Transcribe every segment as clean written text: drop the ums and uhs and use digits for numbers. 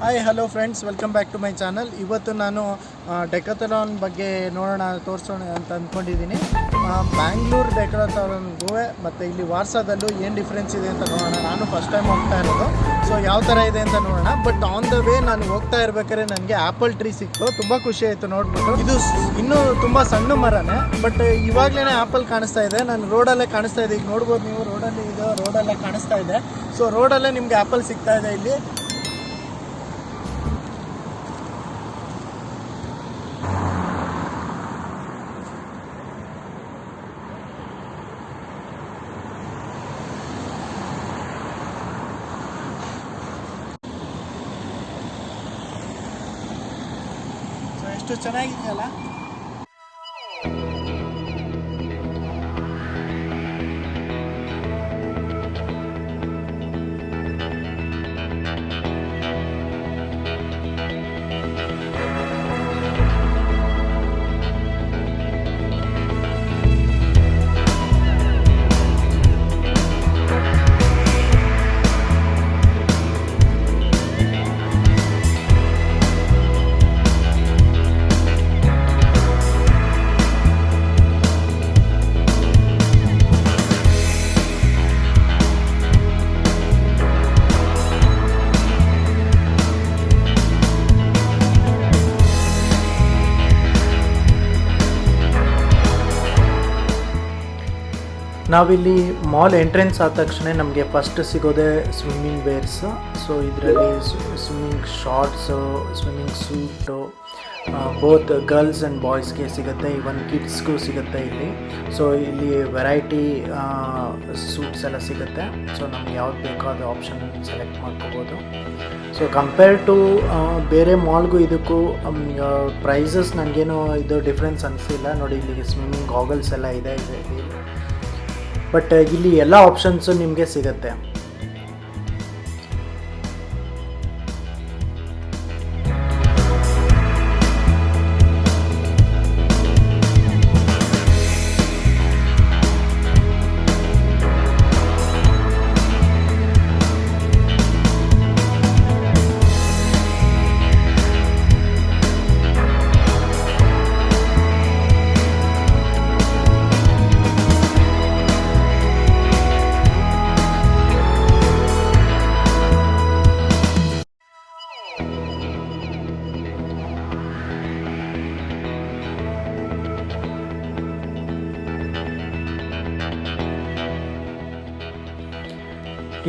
Hi hello friends, welcome back to my channel. ಇವತ್ತು ನಾನು ಡೆಕಥಲಾನ್ ಬಗ್ಗೆ ತೋರಿಸೋಣ ಅಂತ ಅಂದ್ಕೊಂಡಿದ್ದೀನಿ. ಬ್ಯಾಂಗ್ಳೂರು ಡೆಕಥಲಾನ್ಗೂ ಮತ್ತು ಇಲ್ಲಿ ವಾರ್ಸಾದಲ್ಲೂ ಏನು ಡಿಫ್ರೆನ್ಸ್ ಇದೆ ಅಂತ ನೋಡೋಣ. ನಾನು ಫಸ್ಟ್ ಟೈಮ್ ಹೋಗ್ತಾ ಇರೋದು, ಸೊ ಯಾವ ಥರ ಇದೆ ಅಂತ ನೋಡೋಣ. ಬಟ್ ಆನ್ ದ ವೇ ನಾನು ಹೋಗ್ತಾ ಇರ್ಬೇಕಾದ್ರೆ ನನಗೆ ಆ್ಯಪಲ್ ಟ್ರೀ ಸಿಕ್ತು. ತುಂಬ ಖುಷಿ ಆಯಿತು ನೋಡ್ಬಿಟ್ಟು. ಇದು ಇನ್ನೂ ತುಂಬ ಸಣ್ಣ ಮರನೇ, ಬಟ್ ಇವಾಗಲೇ ಆ್ಯಪಲ್ ಕಾಣಿಸ್ತಾ ಇದೆ. ನಾನು ರೋಡಲ್ಲೇ ಕಾಣಿಸ್ತಾ ಇದೆ, ಈಗ ನೋಡ್ಬೋದು ನೀವು. ರೋಡಲ್ಲೇ ಕಾಣಿಸ್ತಾ ಇದೆ. ಸೊ ರೋಡಲ್ಲೇ ನಿಮಗೆ ಆ್ಯಪಲ್ ಸಿಗ್ತಾ ಇದೆ ಇಲ್ಲಿ. ಎಷ್ಟು ಚೆನ್ನಾಗಿದೆಯಲ್ಲ. ನಾವಿಲ್ಲಿ ಮಾಲ್ ಎಂಟ್ರೆನ್ಸ್ ಆದ ತಕ್ಷಣ ನಮಗೆ ಫಸ್ಟ್ ಸಿಗೋದೆ ಸ್ವಿಮ್ಮಿಂಗ್ ವೇರ್ಸ್. ಸೊ ಇದರಲ್ಲಿ swimming shorts, swimming suit both girls and ಬಾಯ್ಸ್ಗೆ ಸಿಗುತ್ತೆ, ಈವನ್ ಕಿಡ್ಸ್ಗೂ ಸಿಗುತ್ತೆ ಇಲ್ಲಿ. ಸೊ ಇಲ್ಲಿ ವೆರೈಟಿ ಸೂಟ್ಸ್ ಎಲ್ಲ ಸಿಗುತ್ತೆ. ಸೊ ನಮ್ಗೆ ಯಾವ್ದು ಬೇಕೋ ಅದು ಆಪ್ಷನ್ ಸೆಲೆಕ್ಟ್ ಮಾಡ್ಕೋಬೋದು. ಸೊ ಕಂಪೇರ್ ಟು ಬೇರೆ ಮಾಲ್ಗೂ ಇದಕ್ಕೂ ಪ್ರೈಸಸ್ ನನಗೇನು ಇದು ಡಿಫ್ರೆನ್ಸ್ ಅನಿಸಿಲ್ಲ. ನೋಡಿ, ಇಲ್ಲಿ ಸ್ವಿಮ್ಮಿಂಗ್ ಗಾಗಲ್ಸ್ ಎಲ್ಲ ಇದೆ ಇಲ್ಲಿ. ಬಟ್ ಇಲ್ಲಿ ಎಲ್ಲ ಆಪ್ಷನ್ಸು ನಿಮಗೆ ಸಿಗುತ್ತೆ.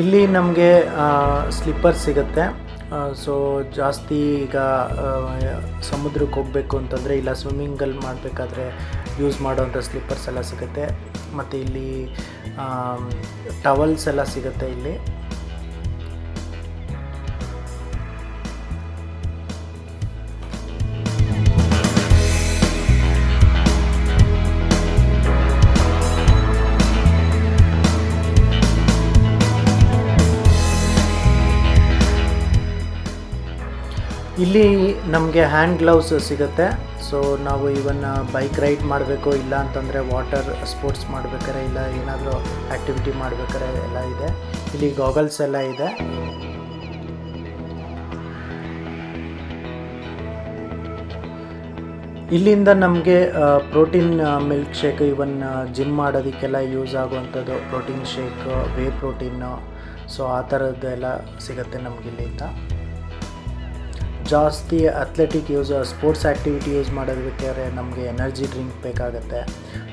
ಇಲ್ಲಿ ನಮಗೆ ಸ್ಲಿಪ್ಪರ್ ಸಿಗುತ್ತೆ. ಸೊ ಜಾಸ್ತಿ ಈಗ ಸಮುದ್ರಕ್ಕೆ ಹೋಗಬೇಕು ಅಂತಂದರೆ, ಇಲ್ಲ ಸ್ವಿಮ್ಮಿಂಗಲ್ಲಿ ಮಾಡಬೇಕಾದ್ರೆ ಯೂಸ್ ಮಾಡೋವಂಥ ಸ್ಲಿಪ್ಪರ್ಸ್ ಎಲ್ಲ ಸಿಗುತ್ತೆ. ಮತ್ತು ಇಲ್ಲಿ ಟವಲ್ಸ್ ಎಲ್ಲ ಸಿಗುತ್ತೆ ಇಲ್ಲಿ. ಇಲ್ಲಿ ನಮಗೆ ಹ್ಯಾಂಡ್ ಗ್ಲೌಸ್ ಸಿಗುತ್ತೆ. ಸೊ ನಾವು ಇವನ್ ಬೈಕ್ ರೈಡ್ ಮಾಡಬೇಕು, ಇಲ್ಲ ಅಂತಂದರೆ ವಾಟರ್ ಸ್ಪೋರ್ಟ್ಸ್ ಮಾಡಬೇಕಾರೆ, ಇಲ್ಲ ಏನಾದರೂ ಆ್ಯಕ್ಟಿವಿಟಿ ಮಾಡಬೇಕಾರೆ ಎಲ್ಲ ಇದೆ. ಇಲ್ಲಿ ಗಾಗಲ್ಸ್ ಎಲ್ಲ ಇದೆ. ಇಲ್ಲಿಂದ ನಮಗೆ protein milk shake, even gym ಮಾಡೋದಕ್ಕೆಲ್ಲ ಯೂಸ್ ಆಗುವಂಥದ್ದು protein shake, whey protein, so ಆ ಥರದ್ದು ಎಲ್ಲ ಸಿಗುತ್ತೆ ನಮ್ಗೆ ಇಲ್ಲಿಂದ. ಜಾಸ್ತಿ ಅಥ್ಲೆಟಿಕ್ ಸ್ಪೋರ್ಟ್ಸ್ ಆ್ಯಕ್ಟಿವಿಟಿ ಯೂಸ್ ಮಾಡೋದಕ್ಕೆ ನಮಗೆ ಎನರ್ಜಿ ಡ್ರಿಂಕ್ ಬೇಕಾಗುತ್ತೆ.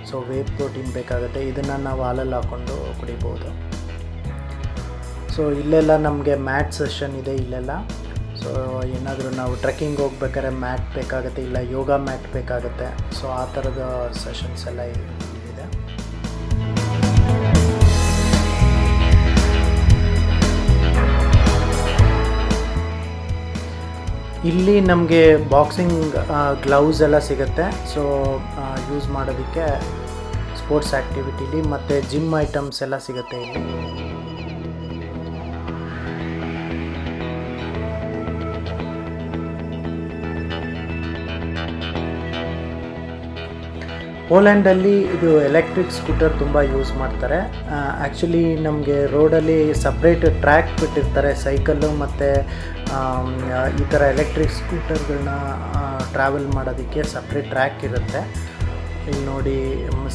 ಸೊ ವೇ ಪ್ರೋಟೀನ್ ಬೇಕಾಗುತ್ತೆ. ಇದನ್ನು ನಾವು ಹಾಲಲ್ಲಿ ಹಾಕ್ಕೊಂಡು ಕುಡಿಬೋದು. ಸೊ ಇಲ್ಲೆಲ್ಲ ನಮಗೆ ಮ್ಯಾಟ್ ಸೆಷನ್ ಇದೆ ಇಲ್ಲೆಲ್ಲ. ಸೊ ಏನಾದರೂ ನಾವು ಟ್ರೆಕ್ಕಿಂಗ್ ಹೋಗ್ಬೇಕಾದ್ರೆ ಮ್ಯಾಟ್ ಬೇಕಾಗುತ್ತೆ, ಇಲ್ಲ ಯೋಗ ಮ್ಯಾಟ್ ಬೇಕಾಗುತ್ತೆ. ಸೊ ಆ ಥರದ ಸೆಷನ್ಸ್ ಎಲ್ಲ ಇಲ್ಲಿದೆ. ಇಲ್ಲಿ ನಮಗೆ ಬಾಕ್ಸಿಂಗ್ ಗ್ಲೌಸ್ ಎಲ್ಲ ಸಿಗುತ್ತೆ. ಸೊ ಯೂಸ್ ಮಾಡೋದಕ್ಕೆ ಸ್ಪೋರ್ಟ್ಸ್ ಆ್ಯಕ್ಟಿವಿಟಿಲಿ, ಮತ್ತು ಜಿಮ್ ಐಟಮ್ಸ್ ಎಲ್ಲ ಸಿಗುತ್ತೆ ಇಲ್ಲಿ. ಪೋಲ್ಯಾಂಡಲ್ಲಿ ಇದು ಎಲೆಕ್ಟ್ರಿಕ್ ಸ್ಕೂಟರ್ ತುಂಬ ಯೂಸ್ ಮಾಡ್ತಾರೆ. ಆ್ಯಕ್ಚುಲಿ ನಮಗೆ ರೋಡಲ್ಲಿ ಸಪ್ರೇಟ್ ಟ್ರ್ಯಾಕ್ ಬಿಟ್ಟಿರ್ತಾರೆ ಸೈಕಲ್ಲು ಮತ್ತು ಈ ಥರ ಎಲೆಕ್ಟ್ರಿಕ್ ಸ್ಕೂಟರ್ಗಳನ್ನ ಟ್ರಾವೆಲ್ ಮಾಡೋದಕ್ಕೆ ಸಪ್ರೇಟ್ ಟ್ರ್ಯಾಕ್ ಇರುತ್ತೆ. ಇಲ್ಲಿ ನೋಡಿ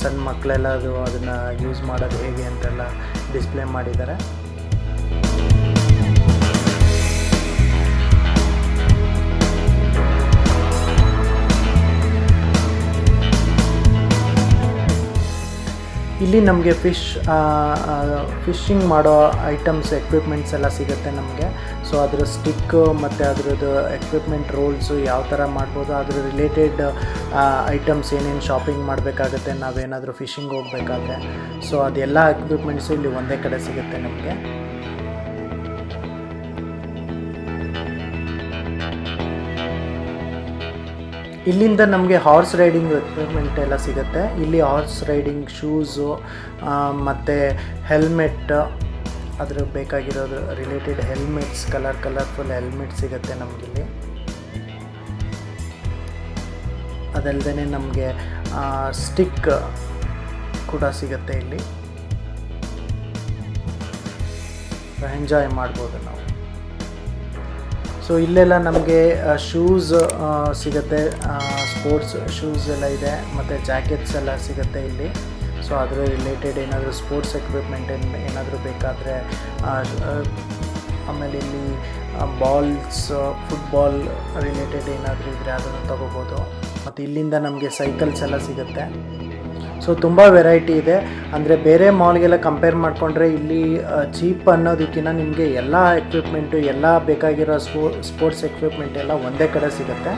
ಸಣ್ಣ ಮಕ್ಕಳೆಲ್ಲ ಅದನ್ನು ಯೂಸ್ ಮಾಡೋದು ಹೇಗೆ ಅಂತೆಲ್ಲ ಡಿಸ್ಪ್ಲೇ ಮಾಡಿದ್ದಾರೆ. ಇಲ್ಲಿ ನಮಗೆ ಫಿಶಿಂಗ್ ಮಾಡೋ ಐಟಮ್ಸ್ ಎಕ್ವಿಪ್ಮೆಂಟ್ಸ್ ಎಲ್ಲ ಸಿಗುತ್ತೆ ನಮಗೆ. ಸೊ ಅದರ ಸ್ಟಿಕ್ಕು ಮತ್ತು ಅದರದ್ದು ಎಕ್ವಿಪ್ಮೆಂಟ್ ರೋಲ್ಸು ಯಾವ ಥರ ಮಾಡ್ಬೋದು, ಅದ್ರ ರಿಲೇಟೆಡ್ ಐಟಮ್ಸ್ ಏನೇನು ಶಾಪಿಂಗ್ ಮಾಡಬೇಕಾಗತ್ತೆ ನಾವೇನಾದರೂ ಫಿಶಿಂಗ್ ಹೋಗಬೇಕಾದ್ರೆ. ಸೊ ಅದೆಲ್ಲ ಎಕ್ವಿಪ್ಮೆಂಟ್ಸು ಇಲ್ಲಿ ಒಂದೇ ಕಡೆ ಸಿಗುತ್ತೆ ನಮಗೆ. ಇಲ್ಲಿಂದ ನಮಗೆ ಹಾರ್ಸ್ ರೈಡಿಂಗ್ ಎಕ್ವಿಪ್ಮೆಂಟ್ ಎಲ್ಲ ಸಿಗುತ್ತೆ. ಇಲ್ಲಿ ಹಾರ್ಸ್ ರೈಡಿಂಗ್ ಶೂಸು ಮತ್ತು ಹೆಲ್ಮೆಟ್, ಅದ್ರ ಬೇಕಾಗಿರೋದು ರಿಲೇಟೆಡ್ ಹೆಲ್ಮೆಟ್ಸ್, ಕಲರ್ಫುಲ್ ಹೆಲ್ಮೆಟ್ ಸಿಗುತ್ತೆ ನಮಗಿಲ್ಲಿ. ಅದಲ್ಲದೆ ನಮಗೆ ಸ್ಟಿಕ್ ಕೂಡ ಸಿಗುತ್ತೆ ಇಲ್ಲಿ. ಎಂಜಾಯ್ ಮಾಡ್ಬೋದು ನಾವು. ಸೊ ಇಲ್ಲೆಲ್ಲ ನಮಗೆ ಶೂಸ್ ಸಿಗುತ್ತೆ, ಸ್ಪೋರ್ಟ್ಸ್ ಶೂಸ್ ಎಲ್ಲ ಇದೆ, ಮತ್ತು ಜಾಕೆಟ್ಸ್ ಎಲ್ಲ ಸಿಗುತ್ತೆ ಇಲ್ಲಿ. ಸೊ ಅದರ ರಿಲೇಟೆಡ್ ಏನಾದರೂ ಸ್ಪೋರ್ಟ್ಸ್ ಎಕ್ವಿಪ್ಮೆಂಟ್ ಏನಾದರೂ ಬೇಕಾದರೆ, ಆಮೇಲೆ ಇಲ್ಲಿ ಬಾಲ್ಸ್, ಫುಟ್ಬಾಲ್ ರಿಲೇಟೆಡ್ ಏನಾದರೂ ಇದ್ದರೆ ಅದನ್ನು ತೊಗೋಬೋದು. ಮತ್ತು ಇಲ್ಲಿಂದ ನಮಗೆ ಸೈಕಲ್ಸ್ ಎಲ್ಲ ಸಿಗುತ್ತೆ. ಸೊ ತುಂಬ ವೆರೈಟಿ ಇದೆ. ಅಂದರೆ ಬೇರೆ ಮಾಲ್ಗೆಲ್ಲ ಕಂಪೇರ್ ಮಾಡಿಕೊಂಡ್ರೆ ಇಲ್ಲಿ ಚೀಪ್ ಅನ್ನೋದಕ್ಕಿಂತ ನಿಮಗೆ ಎಲ್ಲ ಎಕ್ವಿಪ್ಮೆಂಟು, ಎಲ್ಲ ಬೇಕಾಗಿರೋ ಸ್ಪೋರ್ಟ್ಸ್ ಎಕ್ವಿಪ್ಮೆಂಟ್ ಎಲ್ಲ ಒಂದೇ ಕಡೆ ಸಿಗುತ್ತೆ.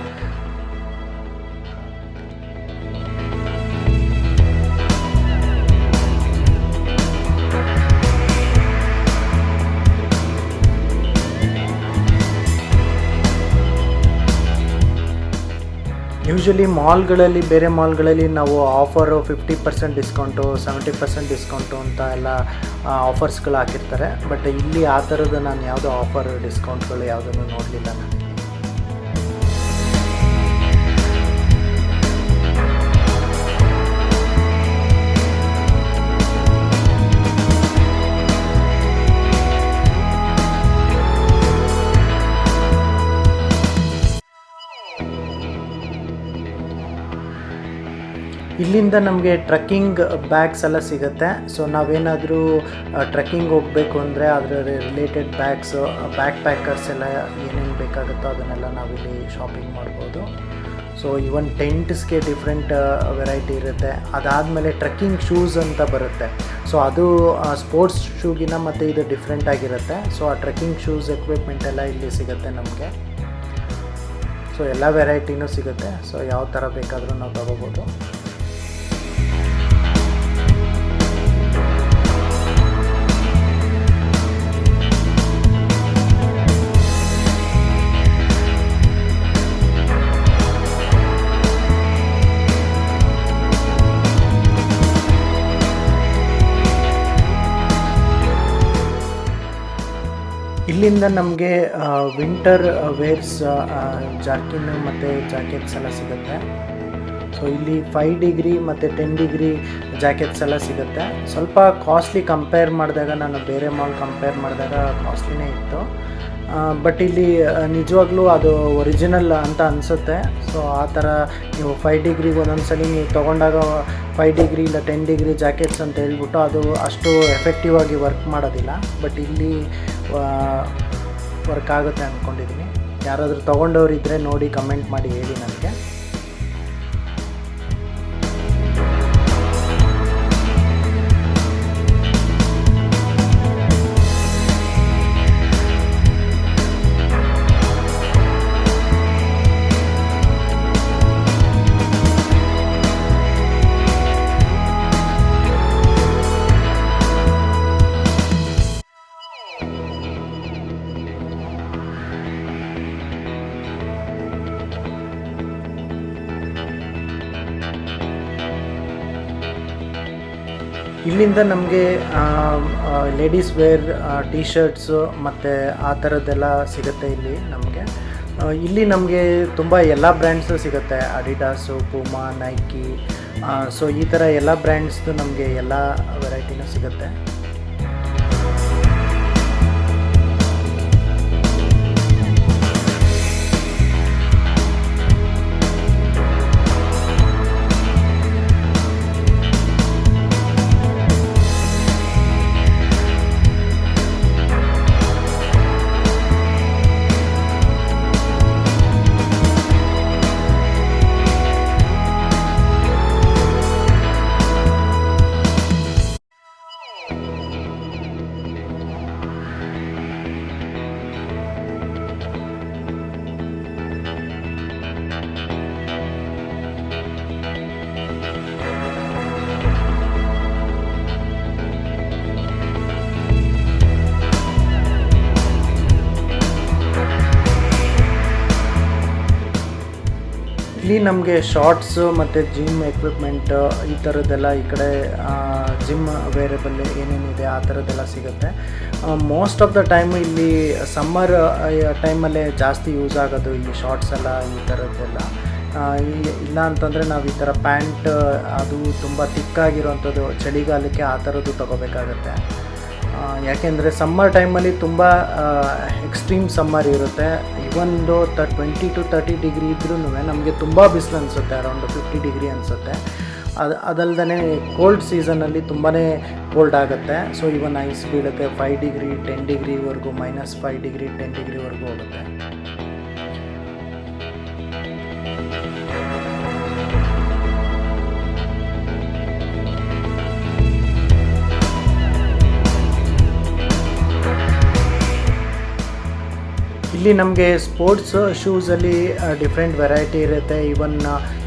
ಯೂಶ್ವಲಿ ಮಾಲ್ಗಳಲ್ಲಿ, ಬೇರೆ ಮಾಲ್ಗಳಲ್ಲಿ ನಾವು ಆಫರು 50% ಡಿಸ್ಕೌಂಟು, 70% ಡಿಸ್ಕೌಂಟು ಅಂತ ಎಲ್ಲ ಆಫರ್ಸ್ಗಳು ಹಾಕಿರ್ತಾರೆ. ಬಟ್ ಇಲ್ಲಿ ಆ ಥರದ್ದು ನಾನು ಯಾವುದೋ ಆಫರ್ ಡಿಸ್ಕೌಂಟ್ಗಳು ಯಾವುದನ್ನು ನೋಡಲಿಲ್ಲ ನಾನು. ಇಲ್ಲಿಂದ ನಮಗೆ ಟ್ರಕ್ಕಿಂಗ್ ಬ್ಯಾಗ್ಸ್ ಎಲ್ಲ ಸಿಗುತ್ತೆ. ಸೊ ನಾವೇನಾದರೂ ಟ್ರಕ್ಕಿಂಗ್ ಹೋಗಬೇಕು ಅಂದರೆ ಅದರ ರಿಲೇಟೆಡ್ ಬ್ಯಾಗ್ಸು, ಬ್ಯಾಕ್ ಪ್ಯಾಕರ್ಸ್ ಎಲ್ಲ ಏನೇನು ಬೇಕಾಗುತ್ತೋ ಅದನ್ನೆಲ್ಲ ನಾವಿಲ್ಲಿ ಶಾಪಿಂಗ್ ಮಾಡ್ಬೋದು. ಸೊ ಇವನ್ ಟೆಂಟ್ಸ್ಗೆ ಡಿಫ್ರೆಂಟ್ ವೆರೈಟಿ ಇರುತ್ತೆ. ಅದಾದಮೇಲೆ ಟ್ರಕ್ಕಿಂಗ್ ಶೂಸ್ ಅಂತ ಬರುತ್ತೆ. ಸೊ ಅದು ಸ್ಪೋರ್ಟ್ಸ್ ಶೂಗಿನ ಮತ್ತು ಇದು ಡಿಫ್ರೆಂಟ್ ಆಗಿರುತ್ತೆ. ಸೊ ಆ ಟ್ರಕ್ಕಿಂಗ್ ಶೂಸ್ ಎಕ್ವಿಪ್ಮೆಂಟ್ ಎಲ್ಲ ಇಲ್ಲಿ ಸಿಗುತ್ತೆ ನಮಗೆ. ಸೊ ಎಲ್ಲ ವೆರೈಟಿನೂ ಸಿಗುತ್ತೆ. ಸೊ ಯಾವ ಥರ ಬೇಕಾದರೂ ನಾವು ತೊಗೋಬೋದು. ಇಲ್ಲಿಂದ ನಮಗೆ ವಿಂಟರ್ ವೇರ್ಸ್, ಜಾರ್ಕಿನ್ ಮತ್ತು ಜಾಕೆಟ್ಸ್ ಎಲ್ಲ ಸಿಗುತ್ತೆ. ಸೊ ಇಲ್ಲಿ 5 ಡಿಗ್ರಿ ಮತ್ತು 10 ಡಿಗ್ರಿ ಜಾಕೆಟ್ಸ್ ಎಲ್ಲ ಸಿಗುತ್ತೆ. ಸ್ವಲ್ಪ ಕಾಸ್ಟ್ಲಿ ಕಂಪೇರ್ ಮಾಡಿದಾಗ, ನಾನು ಬೇರೆ ಮಾಲ್ ಕಂಪೇರ್ ಮಾಡಿದಾಗ ಕಾಸ್ಟ್ಲಿನೇ ಇತ್ತು. ಬಟ್ ಇಲ್ಲಿ ನಿಜವಾಗ್ಲೂ ಅದು ಒರಿಜಿನಲ್ ಅಂತ ಅನಿಸುತ್ತೆ. ಸೊ ಆ ಥರ ನೀವು 5 ಡಿಗ್ರಿಗೆ ಒಂದೊಂದ್ಸಲಿ ನೀವು ತೊಗೊಂಡಾಗ 5 ಡಿಗ್ರಿ ಇಲ್ಲ 10 ಡಿಗ್ರಿ ಜಾಕೆಟ್ಸ್ ಅಂತ ಹೇಳ್ಬಿಟ್ಟು ಅದು ಅಷ್ಟು ಎಫೆಕ್ಟಿವ್ ಆಗಿ ವರ್ಕ್ ಮಾಡೋದಿಲ್ಲ. ಬಟ್ ಇಲ್ಲಿ ವರ್ಕ್ ಆಗುತ್ತೆ ಅಂದ್ಕೊಂಡಿದ್ದೀನಿ. ಯಾರಾದರೂ ತೊಗೊಂಡವ್ರು ಇದ್ದರೆ ನೋಡಿ ಕಮೆಂಟ್ ಮಾಡಿ ಹೇಳಿ ನನಗೆ. ಇಲ್ಲಿಂದ ನಮಗೆ ಲೇಡೀಸ್ ವೇರ್ ಟಿ ಶರ್ಟ್ಸು ಮತ್ತು ಆ ಥರದ್ದೆಲ್ಲ ಸಿಗುತ್ತೆ ಇಲ್ಲಿ ನಮಗೆ. ಇಲ್ಲಿ ನಮಗೆ ತುಂಬ ಎಲ್ಲ ಬ್ರ್ಯಾಂಡ್ಸು ಸಿಗುತ್ತೆ. ಅಡಿಡಾಸು, ಪೂಮಾ, ನೈಕಿ, ಸೊ ಈ ಥರ ಎಲ್ಲ ಬ್ರ್ಯಾಂಡ್ಸ್ದು ನಮಗೆ ಎಲ್ಲ ವೆರೈಟಿನೂ ಸಿಗುತ್ತೆ. ಇಲ್ಲಿ ನಮಗೆ ಶಾರ್ಟ್ಸು ಮತ್ತು ಜಿಮ್ ಎಕ್ವಿಪ್ಮೆಂಟ್ ಈ ಥರದ್ದೆಲ್ಲ ಈ ಕಡೆ ಜಿಮ್ ವೇರೇಬಲ್ ಏನೇನಿದೆ ಆ ಥರದ್ದೆಲ್ಲ ಸಿಗುತ್ತೆ. ಮೋಸ್ಟ್ ಆಫ್ ದ ಟೈಮ್ ಇಲ್ಲಿ ಸಮ್ಮರ್ ಟೈಮಲ್ಲೇ ಜಾಸ್ತಿ ಯೂಸ್ ಆಗೋದು ಈ ಶಾರ್ಟ್ಸ್ ಎಲ್ಲ ಈ ಥರದ್ದೆಲ್ಲ. ಇಲ್ಲ ಅಂತಂದರೆ ನಾವು ಈ ಥರ ಪ್ಯಾಂಟ್ ಅದು ತುಂಬ ತಿಕ್ಕಾಗಿರೋವಂಥದ್ದು ಚಳಿಗಾಲಕ್ಕೆ ಆ ಥರದ್ದು ತೊಗೋಬೇಕಾಗತ್ತೆ. ಯಾಕೆಂದರೆ ಸಮ್ಮರ್ ಟೈಮಲ್ಲಿ ತುಂಬ ಎಕ್ಸ್ಟ್ರೀಮ್ ಸಮ್ಮರ್ ಇರುತ್ತೆ. ಇವೊಂದು 20 to 30 ಡಿಗ್ರಿ ಇದ್ರೂ ನಮಗೆ ತುಂಬ ಬಿಸಿಲು ಅನಿಸುತ್ತೆ, ಅರೌಂಡ್ 50 ಡಿಗ್ರಿ ಅನಿಸುತ್ತೆ. ಅದಲ್ಲದೆ ಕೋಲ್ಡ್ ಸೀಸನಲ್ಲಿ ತುಂಬಾ ಕೋಲ್ಡ್ ಆಗುತ್ತೆ. ಸೊ ಇವನ್ ಐಸ್ ಬೀಳುತ್ತೆ, 5 ಡಿಗ್ರಿ 10 ಡಿಗ್ರಿವರೆಗೂ, -5 ಡಿಗ್ರಿ 10 ಡಿಗ್ರಿವರೆಗೂ ಹೋಗುತ್ತೆ. ಇಲ್ಲಿ ನಮಗೆ ಸ್ಪೋರ್ಟ್ಸ್ ಶೂಸಲ್ಲಿ ಡಿಫ್ರೆಂಟ್ ವೆರೈಟಿ ಇರುತ್ತೆ. ಇವನ್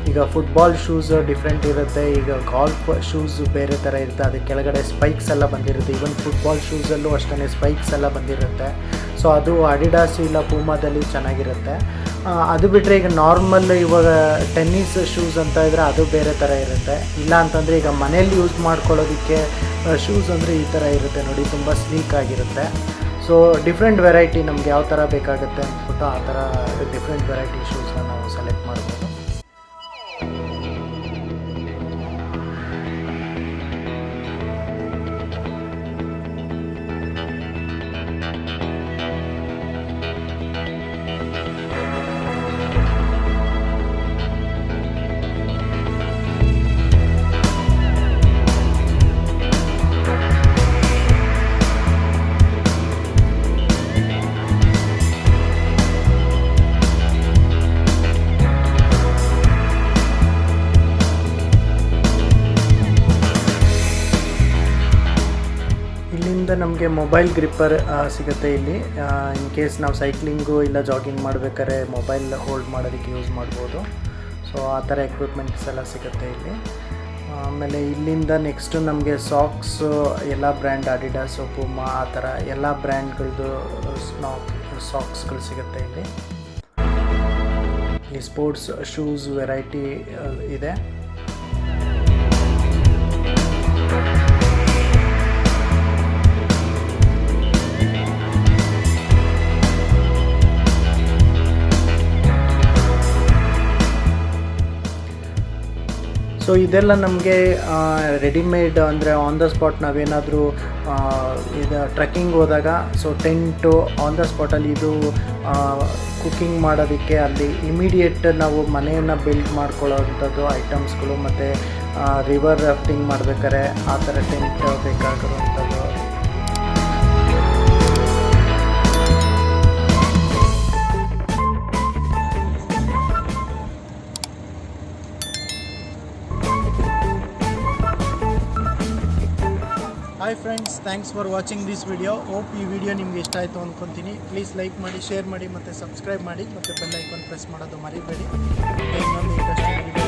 ಈಗ ಫುಟ್ಬಾಲ್ ಶೂಸ್ ಡಿಫ್ರೆಂಟ್ ಇರುತ್ತೆ, ಈಗ ಗಾಲ್ಫ್ ಶೂಸ್ ಬೇರೆ ಥರ ಇರುತ್ತೆ, ಅದಕ್ಕೆ ಕೆಳಗಡೆ ಸ್ಪೈಕ್ಸ್ ಎಲ್ಲ ಬಂದಿರುತ್ತೆ. ಇವನ್ ಫುಟ್ಬಾಲ್ ಶೂಸಲ್ಲೂ ಅಷ್ಟೇ ಸ್ಪೈಕ್ಸ್ ಎಲ್ಲ ಬಂದಿರುತ್ತೆ. ಸೊ ಅದು ಅಡಿಡಾಸ್ ಇಲ್ಲ ಪೂಮಾದಲ್ಲಿ ಚೆನ್ನಾಗಿರುತ್ತೆ. ಅದು ಬಿಟ್ಟರೆ ಈಗ ನಾರ್ಮಲ್ ಇವಾಗ ಟೆನ್ನಿಸ್ ಶೂಸ್ ಅಂತ ಇದ್ದರೆ ಅದು ಬೇರೆ ಥರ ಇರುತ್ತೆ. ಇಲ್ಲ ಅಂತಂದರೆ ಈಗ ಮನೇಲಿ ಯೂಸ್ ಮಾಡ್ಕೊಳ್ಳೋದಕ್ಕೆ ಶೂಸ್ ಅಂದರೆ ಈ ಥರ ಇರುತ್ತೆ ನೋಡಿ, ತುಂಬ ಸ್ಲೀಕ್ ಆಗಿರುತ್ತೆ. ಸೊ ಡಿಫ್ರೆಂಟ್ ವೆರೈಟಿ ನಮ್ಗೆ ಯಾವ ಥರ ಬೇಕಾಗುತ್ತೆ ಅಂದ್ಬಿಟ್ಟು ಆ ಥರ ಡಿಫ್ರೆಂಟ್ ವೆರೈಟಿ ಶೂಸ್ನ ನಾವು ಸೆಲೆಕ್ಟ್ ಮಾಡ್ಬೋದು. ನಮಗೆ ಮೊಬೈಲ್ ಗ್ರಿಪ್ಪರ್ ಸಿಗುತ್ತೆ ಇಲ್ಲಿ. ಇನ್ ಕೇಸ್ ನಾವು ಸೈಕ್ಲಿಂಗು ಇಲ್ಲ ಜಾಗಿಂಗ್ ಮಾಡಬೇಕಾದ್ರೆ ಮೊಬೈಲ್ ಹೋಲ್ಡ್ ಮಾಡೋದಕ್ಕೆ ಯೂಸ್ ಮಾಡ್ಬೋದು. ಸೊ ಆ ಥರ ಎಕ್ವಿಪ್ಮೆಂಟ್ಸ್ ಎಲ್ಲ ಸಿಗುತ್ತೆ ಇಲ್ಲಿ. ಆಮೇಲೆ ಇಲ್ಲಿಂದ ನೆಕ್ಸ್ಟು ನಮಗೆ ಸಾಕ್ಸು ಎಲ್ಲ ಬ್ರ್ಯಾಂಡ್ ಅಡಿಡಾಸು ಪೂಮಾ ಆ ಥರ ಎಲ್ಲ ಬ್ರ್ಯಾಂಡ್ಗಳದ್ದು ಸಾಕ್ಸ್ಗಳು ಸಿಗುತ್ತೆ ಇಲ್ಲಿ. ಇಲ್ಲಿ ಸ್ಪೋರ್ಟ್ಸ್ ಶೂಸ್ ವೆರೈಟಿ ಇದೆ. ಸೊ ಇದೆಲ್ಲ ನಮಗೆ ರೆಡಿಮೇಡ್, ಅಂದರೆ ಆನ್ ದ ಸ್ಪಾಟ್ ನಾವೇನಾದರೂ ಇದು ಟ್ರೆಕ್ಕಿಂಗ್ ಹೋದಾಗ ಸೊ ಟೆಂಟು ಆನ್ ದ ಸ್ಪಾಟಲ್ಲಿ ಇದು ಕುಕ್ಕಿಂಗ್ ಮಾಡೋದಕ್ಕೆ ಅಲ್ಲಿ ಇಮಿಡಿಯೇಟ್ ನಾವು ಮನೆಯನ್ನು ಬಿಲ್ಡ್ ಮಾಡ್ಕೊಳ್ಳೋವಂಥದ್ದು ಐಟಮ್ಸ್ಗಳು, ಮತ್ತು ರಿವರ್ ರಾಫ್ಟಿಂಗ್ ಮಾಡ್ಬೇಕಾದ್ರೆ ಆ ಥರ ಟೆಂಟ್ ಬೇಕಾಗಿರುವಂಥದ್ದು. Hi friends, thanks for watching this video. Hope ಈ ವಿಡಿಯೋ ನಿಮ್ಗೆ ಇಷ್ಟ ಆಯಿತು ಅಂದ್ಕೊತೀನಿ. ಪ್ಲೀಸ್ ಲೈಕ್ ಮಾಡಿ, ಶೇರ್ ಮಾಡಿ, ಮತ್ತು ಸಬ್ಸ್ಕ್ರೈಬ್ ಮಾಡಿ, ಮತ್ತು ಬೆಲ್ ಐಕಾನ್ ಪ್ರೆಸ್ ಮಾಡೋದು ಮರಿಬೇಡಿ. ಇನ್ನೊಂದು ಇಂಟ್ರೆಸ್ಟಿಂಗ್